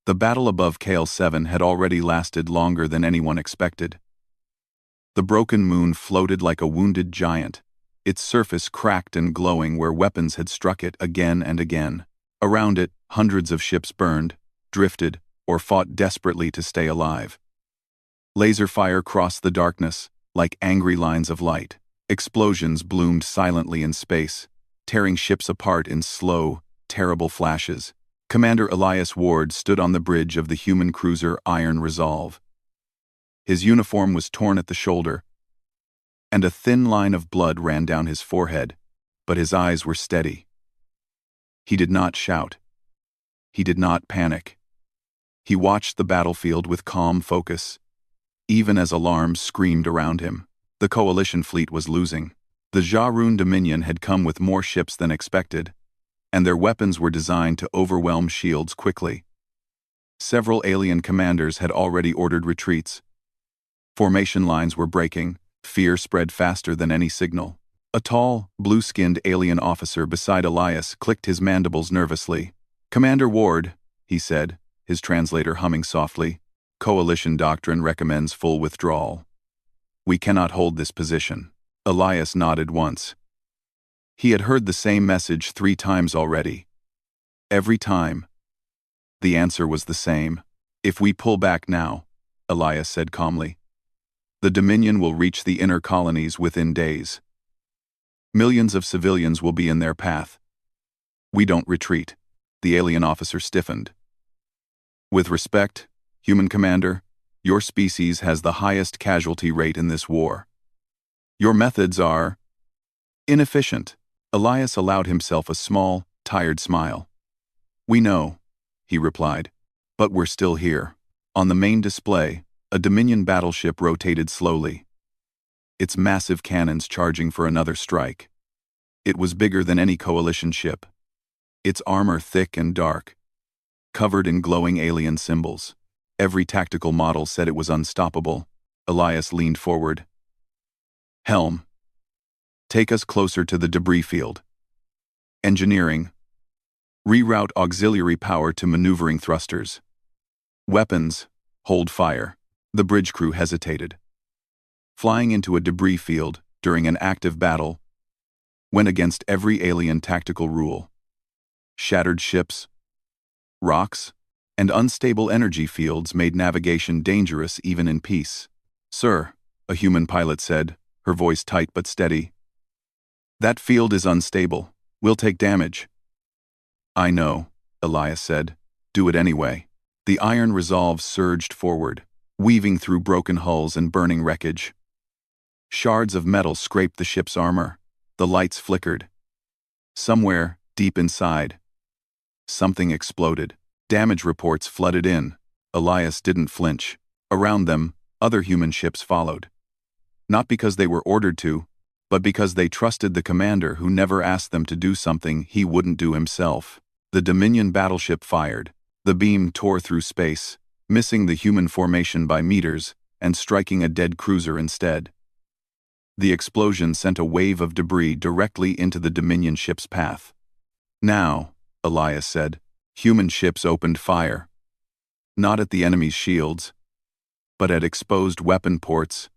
The battle above Kale 7 had already lasted longer than anyone expected. The broken moon floated like a wounded giant, its surface cracked and glowing where weapons had struck it again and again. Around it, hundreds of ships burned, drifted, or fought desperately to stay alive. Laser fire crossed the darkness, like angry lines of light. Explosions bloomed silently in space, tearing ships apart in slow, terrible flashes. Commander Elias Ward stood on the bridge of the human cruiser Iron Resolve. His uniform was torn at the shoulder, and a thin line of blood ran down his forehead, but his eyes were steady. He did not shout. He did not panic. He watched the battlefield with calm focus, even as alarms screamed around him. The Coalition fleet was losing. The Jarun Dominion had come with more ships than expected, and their weapons were designed to overwhelm shields quickly. Several alien commanders had already ordered retreats. Formation lines were breaking, fear spread faster than any signal. A tall, blue-skinned alien officer beside Elias clicked his mandibles nervously. "Commander Ward," he said, his translator humming softly, "Coalition doctrine recommends full withdrawal. We cannot hold this position." Elias nodded once. He had heard the same message 3 times already. Every time, the answer was the same. "If we pull back now," Elias said calmly, "the Dominion will reach the inner colonies within days. Millions of civilians will be in their path. We don't retreat." The alien officer stiffened. "With respect, human commander, your species has the highest casualty rate in this war. Your methods are inefficient." Elias allowed himself a small, tired smile. "We know," he replied, "but we're still here." On the main display, a Dominion battleship rotated slowly, its massive cannons charging for another strike. It was bigger than any Coalition ship, its armor thick and dark, covered in glowing alien symbols. Every tactical model said it was unstoppable. Elias leaned forward. "Helm, take us closer to the debris field. Engineering, reroute auxiliary power to maneuvering thrusters. Weapons, hold fire." The bridge crew hesitated. Flying into a debris field during an active battle went against every alien tactical rule. Shattered ships, rocks, and unstable energy fields made navigation dangerous even in peace. "Sir," a human pilot said, her voice tight but steady, "that field is unstable. We'll take damage." "I know," Elias said. "Do it anyway." The Iron Resolve surged forward, weaving through broken hulls and burning wreckage. Shards of metal scraped the ship's armor. The lights flickered. Somewhere, deep inside, something exploded. Damage reports flooded in. Elias didn't flinch. Around them, other human ships followed. Not because they were ordered to, but because they trusted the commander who never asked them to do something he wouldn't do himself. The Dominion battleship fired. The beam tore through space, missing the human formation by meters and striking a dead cruiser instead. The explosion sent a wave of debris directly into the Dominion ship's path. "Now," Elias said, human ships opened fire. Not at the enemy's shields, but at exposed weapon ports,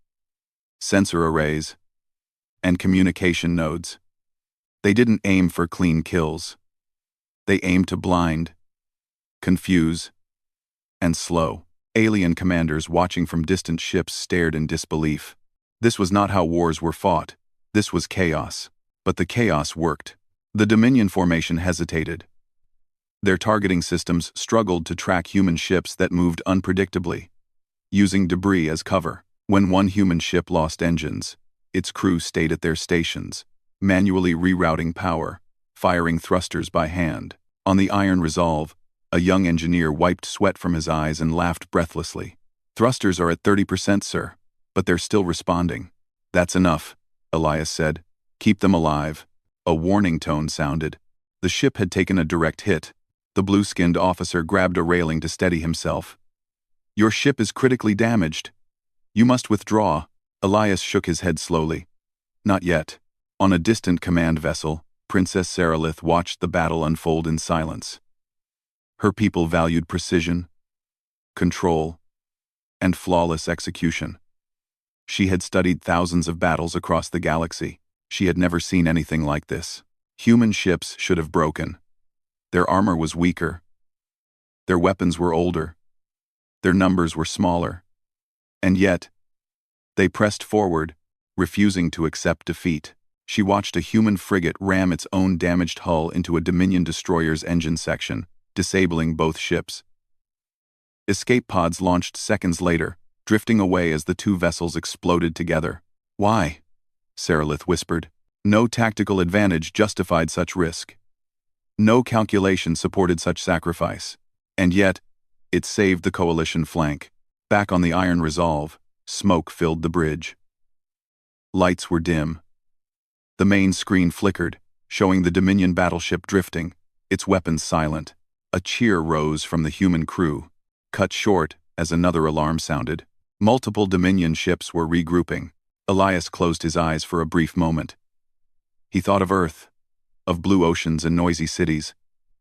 sensor arrays, and communication nodes. They didn't aim for clean kills. They aimed to blind, confuse, and slow. Alien commanders watching from distant ships stared in disbelief. This was not how wars were fought. This was chaos. But the chaos worked. The Dominion formation hesitated. Their targeting systems struggled to track human ships that moved unpredictably, using debris as cover. When one human ship lost engines, its crew stayed at their stations, manually rerouting power, firing thrusters by hand. On the Iron Resolve, a young engineer wiped sweat from his eyes and laughed breathlessly. "Thrusters are at 30%, sir, but they're still responding." "That's enough," Elias said. "Keep them alive." A warning tone sounded. The ship had taken a direct hit. The blue-skinned officer grabbed a railing to steady himself. "Your ship is critically damaged. You must withdraw." Elias shook his head slowly. "Not yet." On a distant command vessel, Princess Saralith watched the battle unfold in silence. Her people valued precision, control, and flawless execution. She had studied thousands of battles across the galaxy. She had never seen anything like this. Human ships should have broken. Their armor was weaker. Their weapons were older. Their numbers were smaller. And yet, they pressed forward, refusing to accept defeat. She watched a human frigate ram its own damaged hull into a Dominion destroyer's engine section, disabling both ships. Escape pods launched seconds later, drifting away as the two vessels exploded together. "Why?" Seralith whispered. No tactical advantage justified such risk. No calculation supported such sacrifice. And yet, it saved the coalition flank. Back on the Iron Resolve, smoke filled the bridge. Lights were dim. The main screen flickered, showing the Dominion battleship drifting, its weapons silent. A cheer rose from the human crew, cut short as another alarm sounded. Multiple Dominion ships were regrouping. Elias closed his eyes for a brief moment. He thought of Earth, of blue oceans and noisy cities,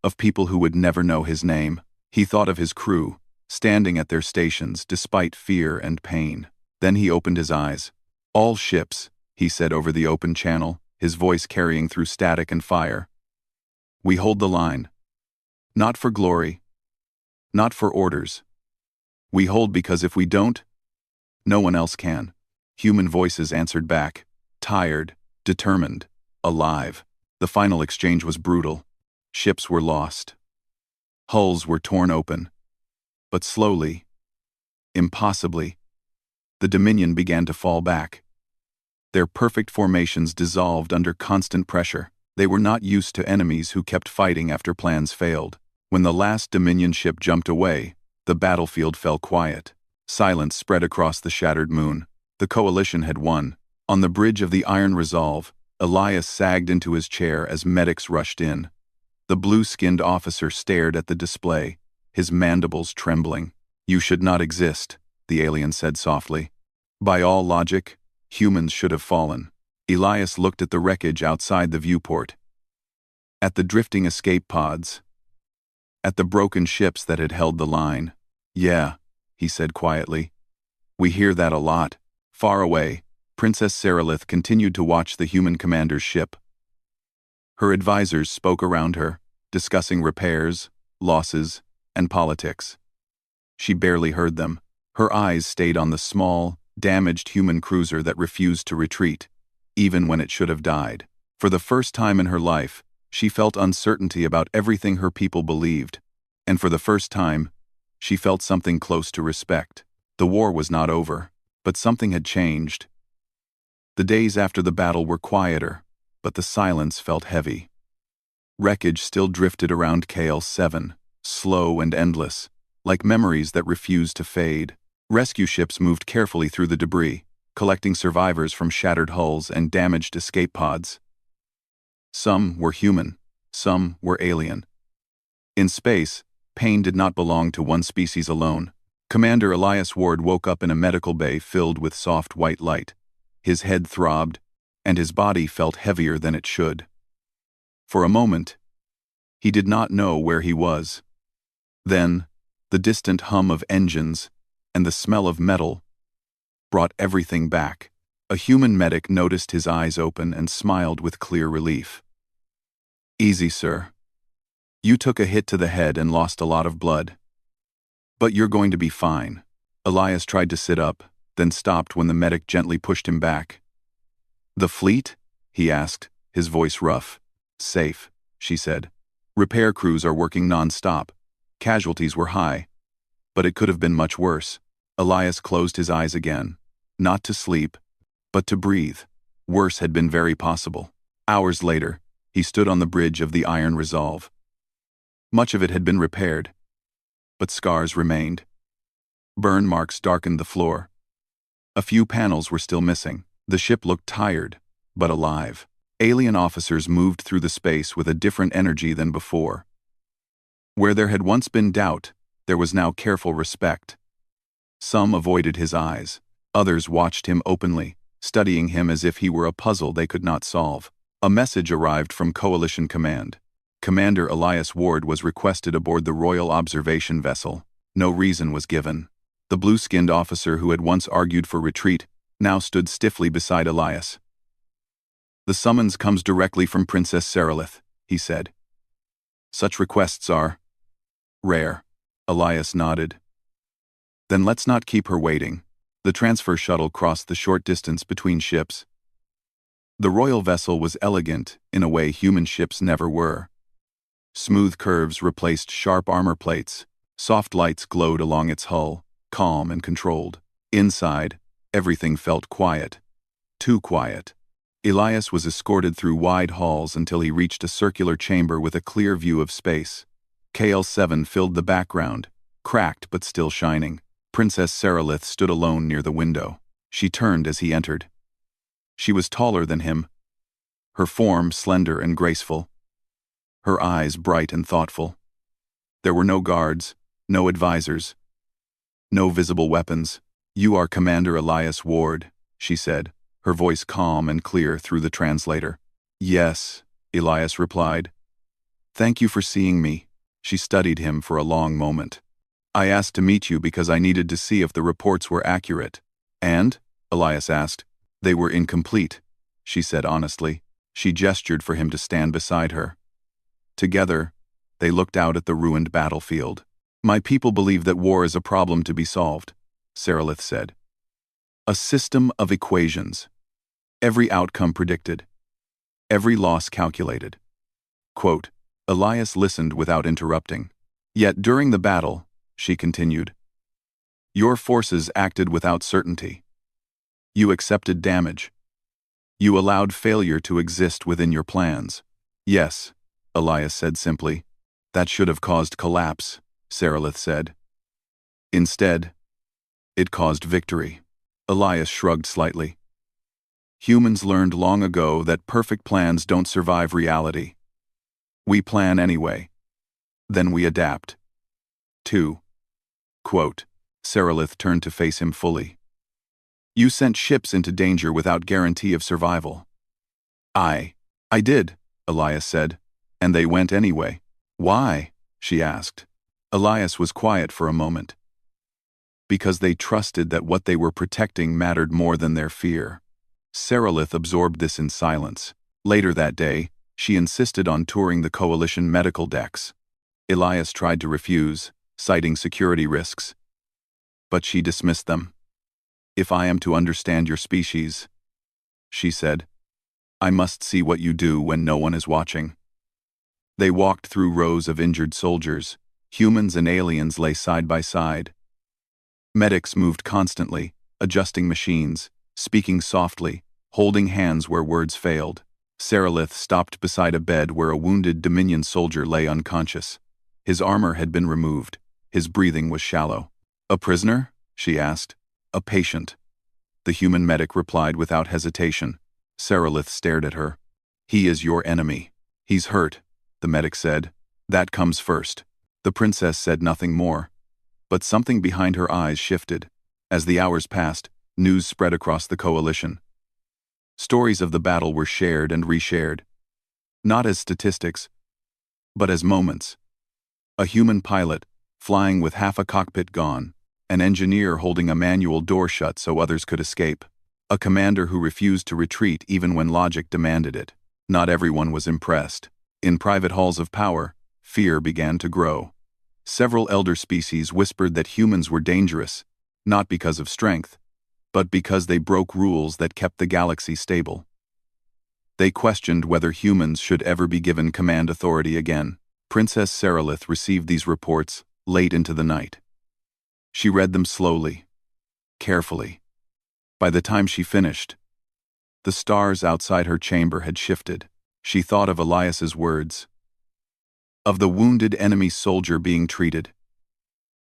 of people who would never know his name. He thought of his crew, standing at their stations despite fear and pain. Then he opened his eyes. "All ships," he said over the open channel, his voice carrying through static and fire. "We hold the line. Not for glory. Not for orders. We hold because if we don't, no one else can." Human voices answered back, tired, determined, alive. The final exchange was brutal. Ships were lost. Hulls were torn open. But slowly, impossibly, the Dominion began to fall back. Their perfect formations dissolved under constant pressure. They were not used to enemies who kept fighting after plans failed. When the last Dominion ship jumped away, the battlefield fell quiet. Silence spread across the shattered moon. The coalition had won. On the bridge of the Iron Resolve, Elias sagged into his chair as medics rushed in. The blue-skinned officer stared at the display, his mandibles trembling. "You should not exist," the alien said softly. "By all logic, humans should have fallen." Elias looked at the wreckage outside the viewport. At the drifting escape pods. At the broken ships that had held the line. "Yeah," he said quietly. "We hear that a lot." Far away, Princess Seralith continued to watch the human commander's ship. Her advisors spoke around her, discussing repairs, losses, and politics. She barely heard them. Her eyes stayed on the small, damaged human cruiser that refused to retreat, even when it should have died. For the first time in her life, she felt uncertainty about everything her people believed, and for the first time, she felt something close to respect. The war was not over, but something had changed. The days after the battle were quieter, but the silence felt heavy. Wreckage still drifted around KL-7, slow and endless, like memories that refused to fade. Rescue ships moved carefully through the debris, collecting survivors from shattered hulls and damaged escape pods. Some were human, some were alien. In space, pain did not belong to one species alone. Commander Elias Ward woke up in a medical bay filled with soft white light. His head throbbed, and his body felt heavier than it should. For a moment, he did not know where he was. Then, the distant hum of engines and the smell of metal brought everything back. A human medic noticed his eyes open and smiled with clear relief. "Easy, sir. You took a hit to the head and lost a lot of blood. But you're going to be fine." Elias tried to sit up, then stopped when the medic gently pushed him back. "The fleet?" he asked, his voice rough. "Safe," she said. "Repair crews are working non-stop. Casualties were high, but it could have been much worse." Elias closed his eyes again, not to sleep, but to breathe. Worse had been very possible. Hours later, he stood on the bridge of the Iron Resolve. Much of it had been repaired, but scars remained. Burn marks darkened the floor. A few panels were still missing. The ship looked tired, but alive. Alien officers moved through the space with a different energy than before. Where there had once been doubt, there was now careful respect. Some avoided his eyes. Others watched him openly, studying him as if he were a puzzle they could not solve. A message arrived from Coalition Command. Commander Elias Ward was requested aboard the Royal Observation Vessel. No reason was given. The blue-skinned officer who had once argued for retreat now stood stiffly beside Elias. "The summons comes directly from Princess Seralith," he said. "Such requests are rare." Elias nodded. "Then let's not keep her waiting." The transfer shuttle crossed the short distance between ships. The royal vessel was elegant in a way human ships never were. Smooth curves replaced sharp armor plates. Soft lights glowed along its hull, calm and controlled. Inside, everything felt quiet. Too quiet. Elias was escorted through wide halls until he reached a circular chamber with a clear view of space. KL-7 filled the background, cracked but still shining. Princess Seralith stood alone near the window. She turned as he entered. She was taller than him, her form slender and graceful, her eyes bright and thoughtful. There were no guards, no advisors, no visible weapons. "You are Commander Elias Ward," she said, her voice calm and clear through the translator. "Yes," Elias replied. "Thank you for seeing me." She studied him for a long moment. "I asked to meet you because I needed to see if the reports were accurate." "And?" Elias asked. "They were incomplete," she said honestly. She gestured for him to stand beside her. Together, they looked out at the ruined battlefield. "My people believe that war is a problem to be solved," Seralith said. "A system of equations. Every outcome predicted. Every loss calculated." Quote, Elias listened without interrupting. "Yet during the battle," she continued, "your forces acted without certainty. You accepted damage. You allowed failure to exist within your plans." "Yes," Elias said simply. "That should have caused collapse," Seralith said. "Instead, it caused victory." Elias shrugged slightly. "Humans learned long ago that perfect plans don't survive reality. We plan anyway. Then we adapt." 2. Quote, Seralith turned to face him fully. "You sent ships into danger without guarantee of survival." I did," Elias said. "And they went anyway." "Why?" she asked. Elias was quiet for a moment. "Because they trusted that what they were protecting mattered more than their fear." Seralith absorbed this in silence. Later that day, she insisted on touring the coalition medical decks. Elias tried to refuse, citing security risks. But she dismissed them. "If I am to understand your species," she said, "I must see what you do when no one is watching." They walked through rows of injured soldiers. Humans and aliens lay side by side. Medics moved constantly, adjusting machines, speaking softly, holding hands where words failed. Seralith stopped beside a bed where a wounded Dominion soldier lay unconscious. His armor had been removed. His breathing was shallow. "A prisoner?" she asked. "A patient," the human medic replied without hesitation. Seralith stared at her. "He is your enemy." "He's hurt," the medic said. "That comes first." The princess said nothing more. But something behind her eyes shifted. As the hours passed, news spread across the coalition. Stories of the battle were shared and reshared. Not as statistics, but as moments. A human pilot, flying with half a cockpit gone. An engineer holding a manual door shut so others could escape. A commander who refused to retreat even when logic demanded it. Not everyone was impressed. In private halls of power, fear began to grow. Several elder species whispered that humans were dangerous, not because of strength, but because they broke rules that kept the galaxy stable. They questioned whether humans should ever be given command authority again. Princess Seralith received these reports late into the night. She read them slowly, carefully. By the time she finished, the stars outside her chamber had shifted. She thought of Elias's words, of the wounded enemy soldier being treated,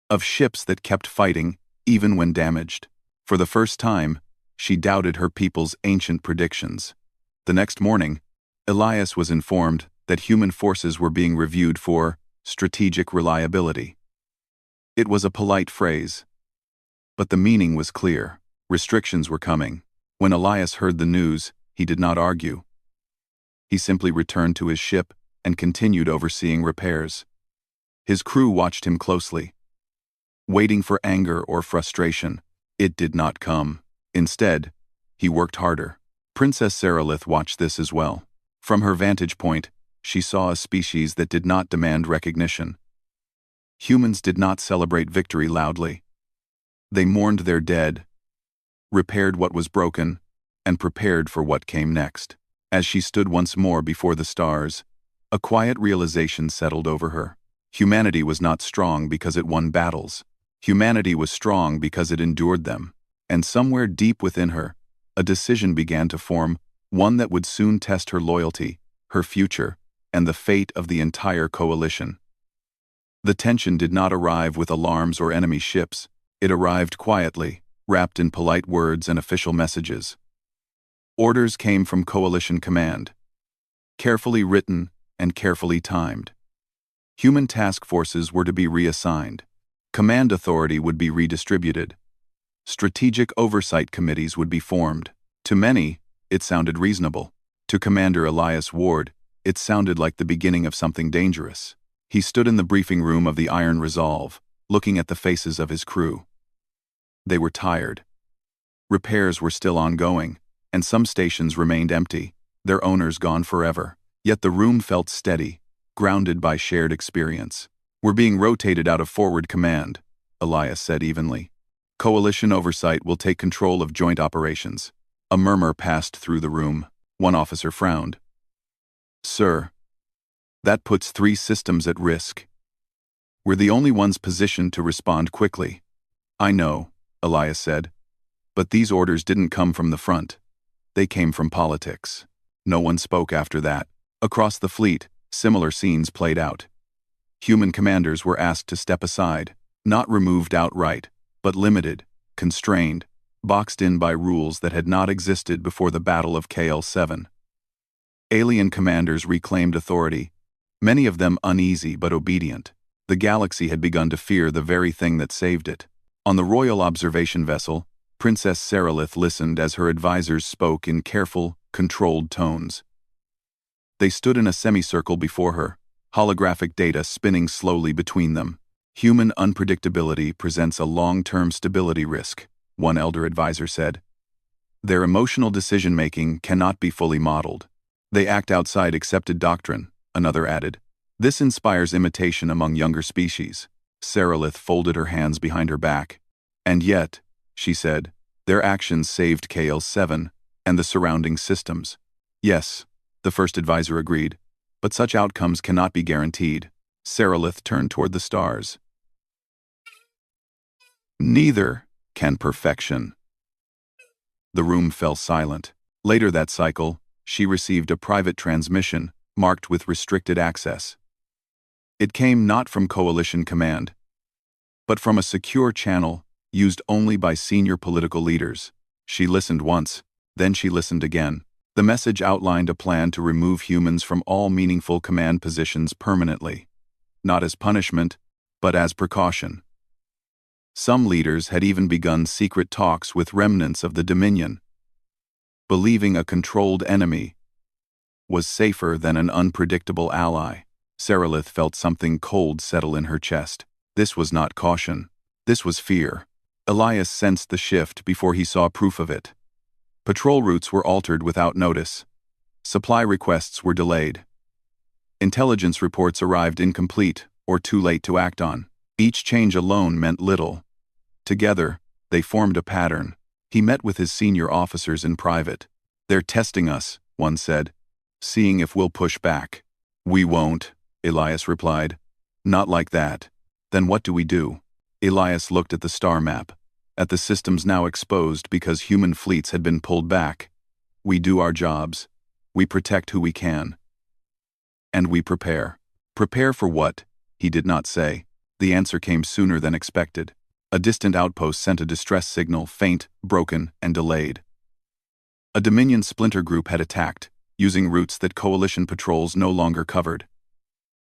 of ships that kept fighting even when damaged. For the first time, she doubted her people's ancient predictions. The next morning, Elias was informed that human forces were being reviewed for strategic reliability. It was a polite phrase, but the meaning was clear. Restrictions were coming. When Elias heard the news, he did not argue. He simply returned to his ship and continued overseeing repairs. His crew watched him closely. waiting for anger or frustration. It did not come. Instead, he worked harder. Princess Seralith watched this as well. From her vantage point, she saw a species that did not demand recognition. Humans did not celebrate victory loudly. They mourned their dead, repaired what was broken, and prepared for what came next. As she stood once more before the stars, a quiet realization settled over her. Humanity was not strong because it won battles. Humanity was strong because it endured them. And somewhere deep within her, a decision began to form, one that would soon test her loyalty, her future, and the fate of the entire coalition. The tension did not arrive with alarms or enemy ships. It arrived quietly, wrapped in polite words and official messages. Orders came from Coalition Command, carefully written and carefully timed. Human task forces were to be reassigned. Command authority would be redistributed. Strategic oversight committees would be formed. To many, it sounded reasonable. To Commander Elias Ward, it sounded like the beginning of something dangerous. He stood in the briefing room of the Iron Resolve, looking at the faces of his crew. They were tired. Repairs were still ongoing, and some stations remained empty, their owners gone forever. Yet the room felt steady, grounded by shared experience. "We're being rotated out of forward command," Elias said evenly. "Coalition oversight will take control of joint operations." A murmur passed through the room. One officer frowned. "Sir, that puts 3 systems at risk. We're the only ones positioned to respond quickly." "I know," Elias said, "but these orders didn't come from the front. They came from politics." No one spoke after that. Across the fleet, similar scenes played out. Human commanders were asked to step aside, not removed outright, but limited, constrained, boxed in by rules that had not existed before the Battle of KL-7. Alien commanders reclaimed authority, many of them uneasy but obedient. The galaxy had begun to fear the very thing that saved it. On the Royal Observation Vessel, Princess Seralith listened as her advisors spoke in careful, controlled tones. They stood in a semicircle before her, holographic data spinning slowly between them. "Human unpredictability presents a long-term stability risk," one elder advisor said. "Their emotional decision-making cannot be fully modeled. They act outside accepted doctrine," another added. "This inspires imitation among younger species." Seralith folded her hands behind her back. "And yet," she said, "their actions saved KL-7 and the surrounding systems." "Yes," the first advisor agreed, "but such outcomes cannot be guaranteed." Seralith turned toward the stars. "Neither can perfection." The room fell silent. Later that cycle, she received a private transmission marked with restricted access. It came not from Coalition Command, but from a secure channel used only by senior political leaders. She listened once, then she listened again. The message outlined a plan to remove humans from all meaningful command positions permanently, not as punishment, but as precaution. Some leaders had even begun secret talks with remnants of the Dominion, believing a controlled enemy was safer than an unpredictable ally. Seralith felt something cold settle in her chest. This was not caution. This was fear. Elias sensed the shift before he saw proof of it. Patrol routes were altered without notice. Supply requests were delayed. Intelligence reports arrived incomplete or too late to act on. Each change alone meant little. Together, they formed a pattern. He met with his senior officers in private. "They're testing us," one said, "seeing if we'll push back." "We won't," Elias replied. "Not like that." "Then what do we do?" Elias looked at the star map, at the systems now exposed because human fleets had been pulled back. "We do our jobs. We protect who we can. And we prepare." "Prepare for what?" He did not say. The answer came sooner than expected. A distant outpost sent a distress signal, faint, broken, and delayed. A Dominion splinter group had attacked, using routes that Coalition patrols no longer covered.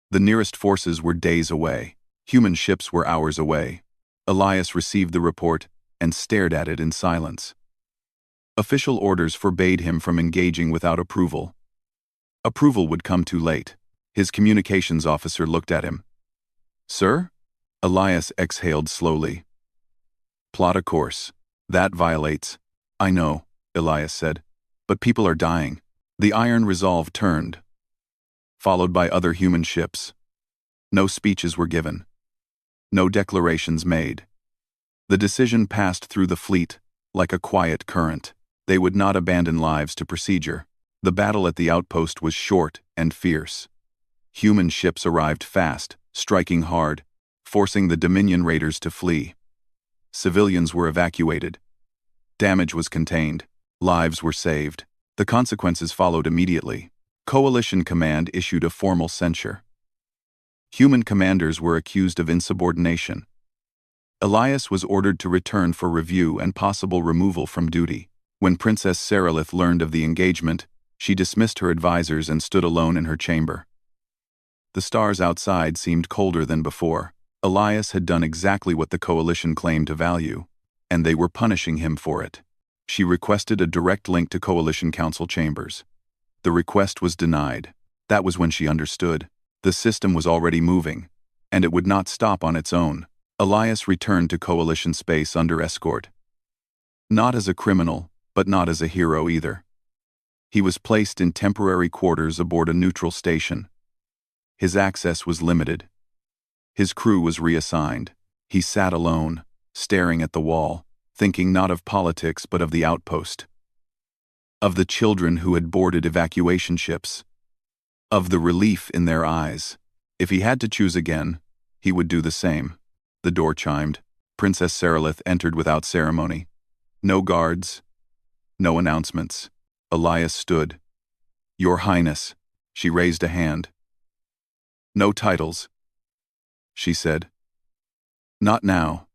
The nearest forces were days away. Human ships were hours away. Elias received the report and stared at it in silence. Official orders forbade him from engaging without approval. Approval would come too late. His communications officer looked at him. "Sir?" Elias exhaled slowly. Plot a course. That violates. I know, Elias said. But people are dying. The Iron Resolve turned, followed by other human ships. No speeches were given. No declarations made. The decision passed through the fleet, like a quiet current. They would not abandon lives to procedure. The battle at the outpost was short and fierce. Human ships arrived fast, striking hard, forcing the Dominion raiders to flee. Civilians were evacuated. Damage was contained. Lives were saved. The consequences followed immediately. Coalition Command issued a formal censure. Human commanders were accused of insubordination. Elias was ordered to return for review and possible removal from duty. When Princess Sarilith learned of the engagement, she dismissed her advisors and stood alone in her chamber. The stars outside seemed colder than before. Elias had done exactly what the Coalition claimed to value, and they were punishing him for it. She requested a direct link to Coalition Council chambers. The request was denied. That was when she understood. The system was already moving, and it would not stop on its own. Elias returned to Coalition space under escort. Not as a criminal, but not as a hero either. He was placed in temporary quarters aboard a neutral station. His access was limited. His crew was reassigned. He sat alone, staring at the wall, thinking not of politics but of the outpost. Of the children who had boarded evacuation ships. Of the relief in their eyes. If he had to choose again, he would do the same. The door chimed. Princess Sarilith entered without ceremony. No guards. No announcements. Elias stood. Your Highness. She raised a hand. No titles, she said. Not now.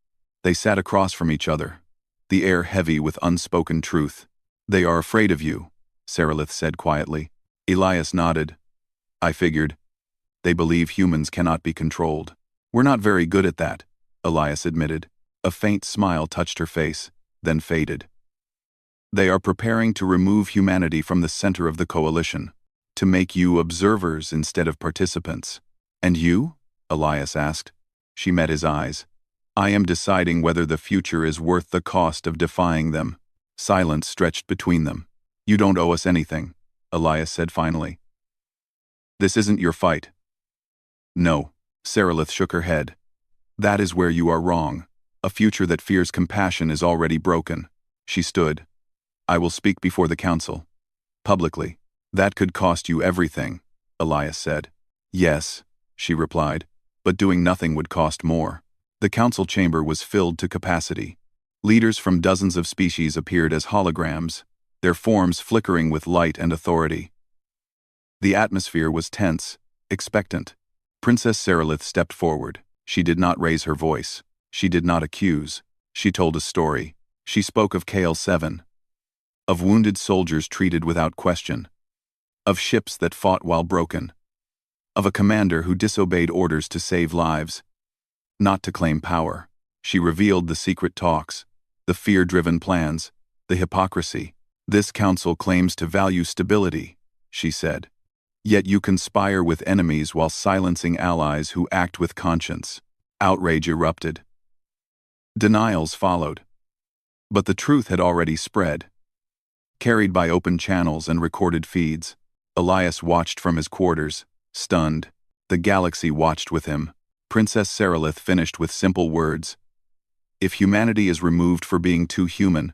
They sat across from each other, the air heavy with unspoken truth. They are afraid of you, Sarilith said quietly. Elias nodded. I figured. They believe humans cannot be controlled. We're not very good at that, Elias admitted. A faint smile touched her face, then faded. They are preparing to remove humanity from the center of the Coalition, to make you observers instead of participants. And you? Elias asked. She met his eyes. I am deciding whether the future is worth the cost of defying them. Silence stretched between them. You don't owe us anything, Elias said finally. This isn't your fight. No, Sarilith shook her head. That is where you are wrong. A future that fears compassion is already broken. She stood. I will speak before the council. Publicly. That could cost you everything, Elias said. Yes, she replied, but doing nothing would cost more. The council chamber was filled to capacity. Leaders from dozens of species appeared as holograms, their forms flickering with light and authority. The atmosphere was tense, expectant. Princess Sarilith stepped forward. She did not raise her voice. She did not accuse. She told a story. She spoke of KL-7. Of wounded soldiers treated without question. Of ships that fought while broken. Of a commander who disobeyed orders to save lives. Not to claim power. She revealed the secret talks, the fear-driven plans, the hypocrisy. This council claims to value stability, she said. Yet you conspire with enemies while silencing allies who act with conscience. Outrage erupted. Denials followed. But the truth had already spread. Carried by open channels and recorded feeds, Elias watched from his quarters, stunned. The galaxy watched with him. Princess Sarilith finished with simple words. If humanity is removed for being too human,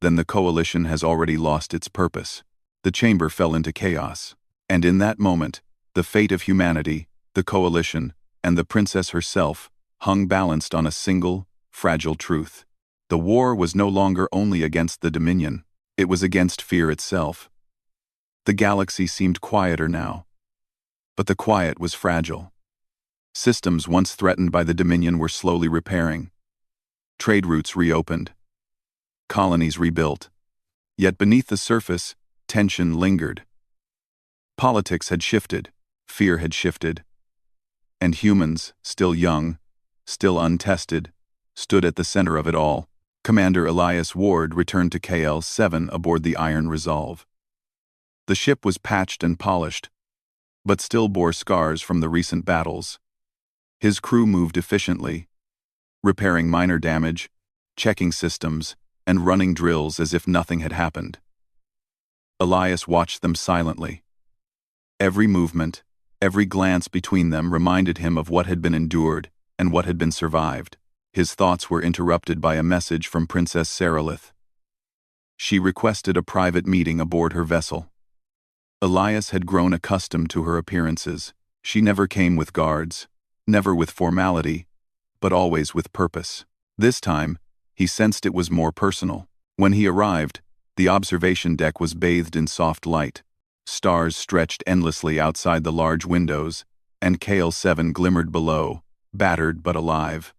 then the Coalition has already lost its purpose. The chamber fell into chaos. And in that moment, the fate of humanity, the Coalition, and the princess herself hung balanced on a single, fragile truth. The war was no longer only against the Dominion. It was against fear itself. The galaxy seemed quieter now. But the quiet was fragile. Systems once threatened by the Dominion were slowly repairing. Trade routes reopened. Colonies rebuilt. Yet beneath the surface, tension lingered. Politics had shifted, fear had shifted. And humans, still young, still untested, stood at the center of it all. Commander Elias Ward returned to KL-7 aboard the Iron Resolve. The ship was patched and polished, but still bore scars from the recent battles. His crew moved efficiently, repairing minor damage, checking systems, and running drills as if nothing had happened. Elias watched them silently. Every movement, every glance between them reminded him of what had been endured and what had been survived. His thoughts were interrupted by a message from Princess Seralith. She requested a private meeting aboard her vessel. Elias had grown accustomed to her appearances. She never came with guards, never with formality, but always with purpose. This time, he sensed it was more personal. When he arrived, the observation deck was bathed in soft light. Stars stretched endlessly outside the large windows, and KL-7 glimmered below, battered but alive.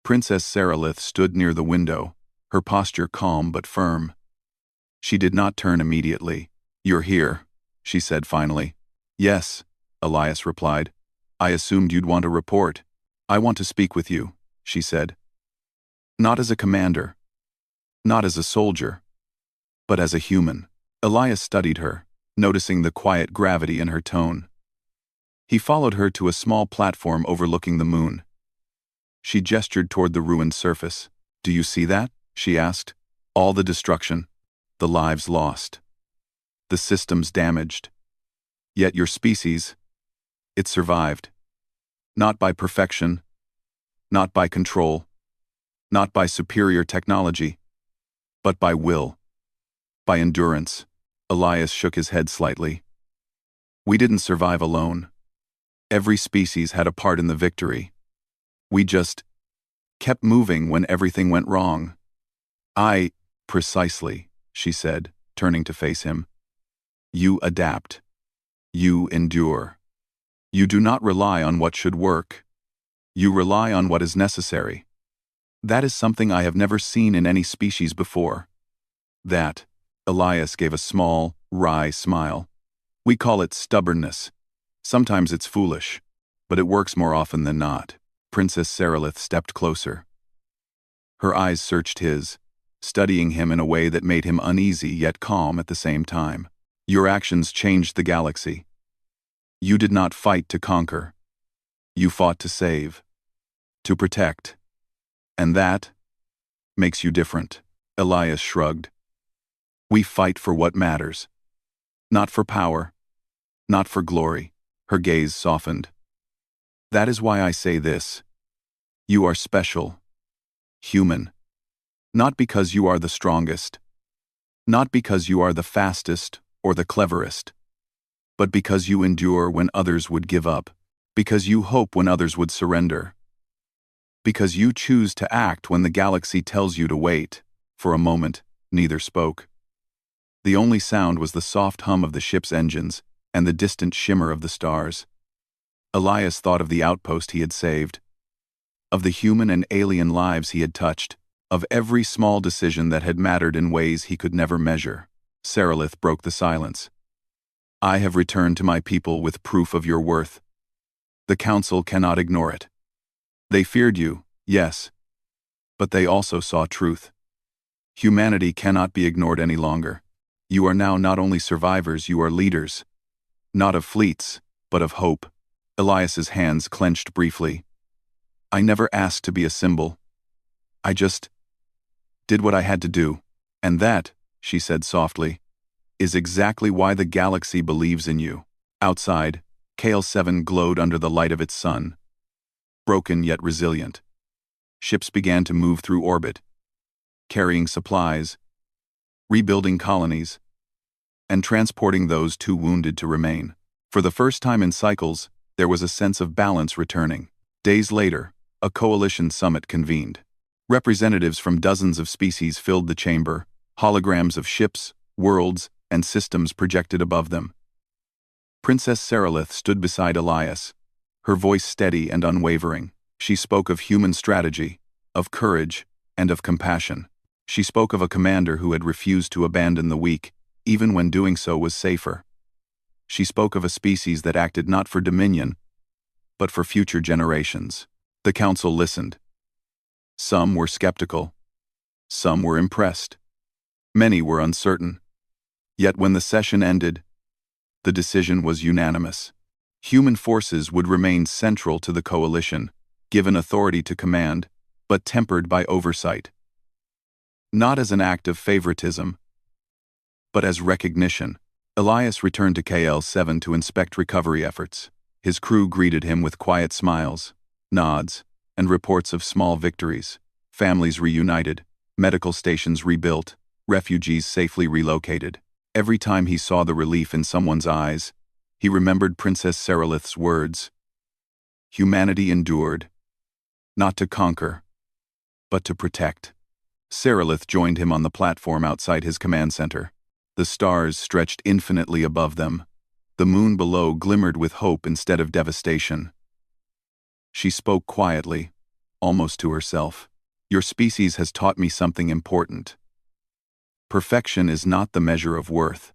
Princess Seralith stood near the window, her posture calm but firm. She did not turn immediately. "You're here," she said finally. "Yes," Elias replied. "I assumed you'd want a report." "I want to speak with you," she said. "Not as a commander, not as a soldier, but as a human." Elias studied her, noticing the quiet gravity in her tone. He followed her to a small platform overlooking the moon. She gestured toward the ruined surface. "Do you see that?" she asked. "All the destruction, the lives lost, the systems damaged. Yet your species, it survived. Not by perfection, not by control, not by superior technology, but by will, by endurance." Elias shook his head slightly. "We didn't survive alone. Every species had a part in the victory. We just kept moving when everything went wrong." Precisely," she said, turning to face him. "You adapt. You endure. You do not rely on what should work. You rely on what is necessary. That is something I have never seen in any species before." "That," Elias gave a small, wry smile. "We call it stubbornness. Sometimes it's foolish, but it works more often than not." Princess Seralith stepped closer. Her eyes searched his, studying him in a way that made him uneasy yet calm at the same time. "Your actions changed the galaxy. You did not fight to conquer. You fought to save, to protect. And that makes you different." Elias shrugged. "We fight for what matters. Not for power, not for glory." Her gaze softened. "That is why I say this. You are special, human. Not because you are the strongest, not because you are the fastest or the cleverest, but because you endure when others would give up, because you hope when others would surrender, because you choose to act when the galaxy tells you to wait." For a moment, neither spoke. The only sound was the soft hum of the ship's engines and the distant shimmer of the stars. Elias thought of the outpost he had saved, of the human and alien lives he had touched, of every small decision that had mattered in ways he could never measure. Seralith broke the silence. "I have returned to my people with proof of your worth. The Council cannot ignore it. They feared you, yes, but they also saw truth. Humanity cannot be ignored any longer. You are now not only survivors, you are leaders. Not of fleets, but of hope." Elias's hands clenched briefly. "I never asked to be a symbol. I just did what I had to do. And that," she said softly, "is exactly why the galaxy believes in you." Outside, KL-7 glowed under the light of its sun. Broken yet resilient. Ships began to move through orbit, carrying supplies, rebuilding colonies, and transporting those too wounded to remain. For the first time in cycles, there was a sense of balance returning. Days later, a coalition summit convened. Representatives from dozens of species filled the chamber, holograms of ships, worlds, and systems projected above them. Princess Seralith stood beside Elias, her voice steady and unwavering. She spoke of human strategy, of courage, and of compassion. She spoke of a commander who had refused to abandon the weak, even when doing so was safer. She spoke of a species that acted not for dominion, but for future generations. The council listened. Some were skeptical. Some were impressed. Many were uncertain. Yet when the session ended, the decision was unanimous. Human forces would remain central to the coalition, given authority to command, but tempered by oversight. Not as an act of favoritism, but as recognition. Elias returned to KL-7 to inspect recovery efforts. His crew greeted him with quiet smiles, nods, and reports of small victories. Families reunited, medical stations rebuilt, refugees safely relocated. Every time he saw the relief in someone's eyes, he remembered Princess Seralith's words. Humanity endured, not to conquer, but to protect. Seralith joined him on the platform outside his command center. The stars stretched infinitely above them. The moon below glimmered with hope instead of devastation. She spoke quietly, almost to herself. Your species has taught me something important. Perfection is not the measure of worth.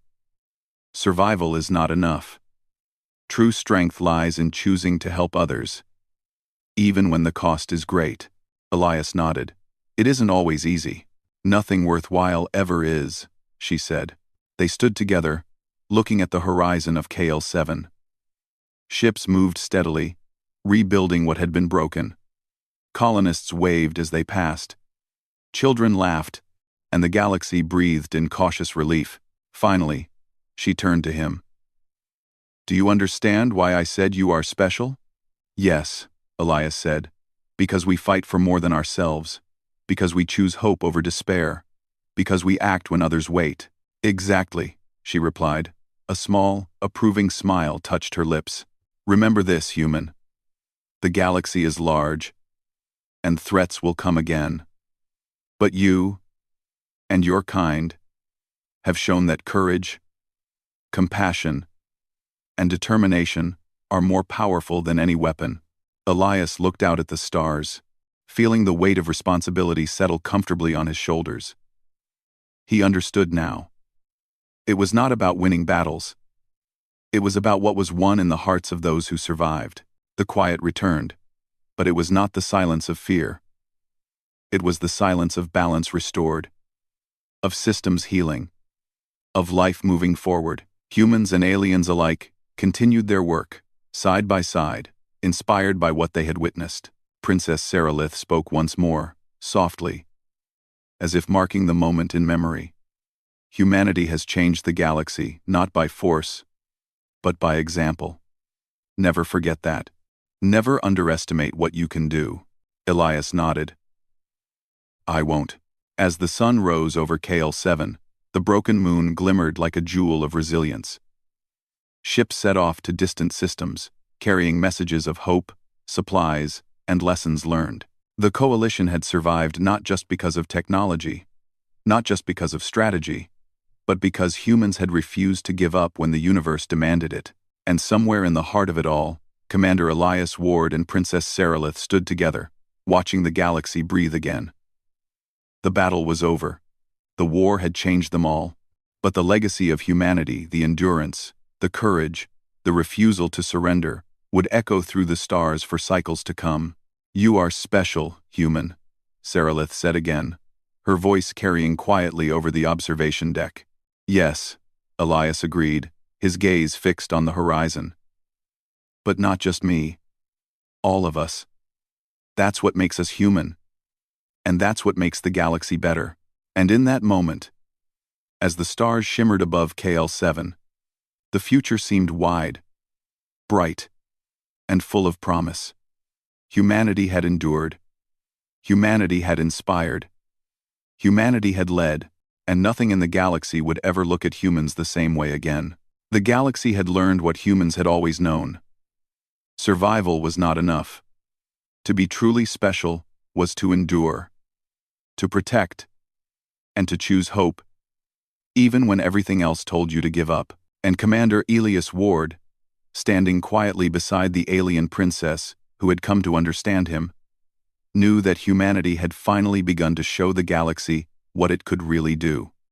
Survival is not enough. True strength lies in choosing to help others, even when the cost is great. Elias nodded. It isn't always easy. Nothing worthwhile ever is, she said. They stood together, looking at the horizon of KL-7. Ships moved steadily, rebuilding what had been broken. Colonists waved as they passed. Children laughed, and the galaxy breathed in cautious relief. Finally, she turned to him. Do you understand why I said you are special? Yes, Elias said. Because we fight for more than ourselves. Because we choose hope over despair. Because we act when others wait. Exactly, she replied. A small, approving smile touched her lips. Remember this, human. The galaxy is large, and threats will come again. But you, and your kind, have shown that courage, compassion, and determination are more powerful than any weapon. Elias looked out at the stars, feeling the weight of responsibility settle comfortably on his shoulders. He understood now. It was not about winning battles. It was about what was won in the hearts of those who survived. The quiet returned, but it was not the silence of fear. It was the silence of balance restored, of systems healing, of life moving forward. Humans and aliens alike continued their work, side by side, inspired by what they had witnessed. Princess Seralith spoke once more, softly, as if marking the moment in memory. Humanity has changed the galaxy, not by force, but by example. Never forget that. Never underestimate what you can do. Elias nodded. I won't. As the sun rose over KL-7, the broken moon glimmered like a jewel of resilience. Ships set off to distant systems, carrying messages of hope, supplies, and lessons learned. The coalition had survived not just because of technology, not just because of strategy, but because humans had refused to give up when the universe demanded it. And somewhere in the heart of it all, Commander Elias Ward and Princess Seralith stood together, watching the galaxy breathe again. The battle was over. The war had changed them all. But the legacy of humanity, the endurance, the courage, the refusal to surrender, would echo through the stars for cycles to come. You are special, human, Seralith said again, her voice carrying quietly over the observation deck. Yes, Elias agreed, his gaze fixed on the horizon. But not just me. All of us. That's what makes us human. And that's what makes the galaxy better. And in that moment, as the stars shimmered above KL-7, the future seemed wide, bright, and full of promise. Humanity had endured. Humanity had inspired. Humanity had led, and nothing in the galaxy would ever look at humans the same way again. The galaxy had learned what humans had always known. Survival was not enough. To be truly special was to endure, to protect, and to choose hope, even when everything else told you to give up. And Commander Elias Ward, standing quietly beside the alien princess who had come to understand him, knew that humanity had finally begun to show the galaxy what it could really do.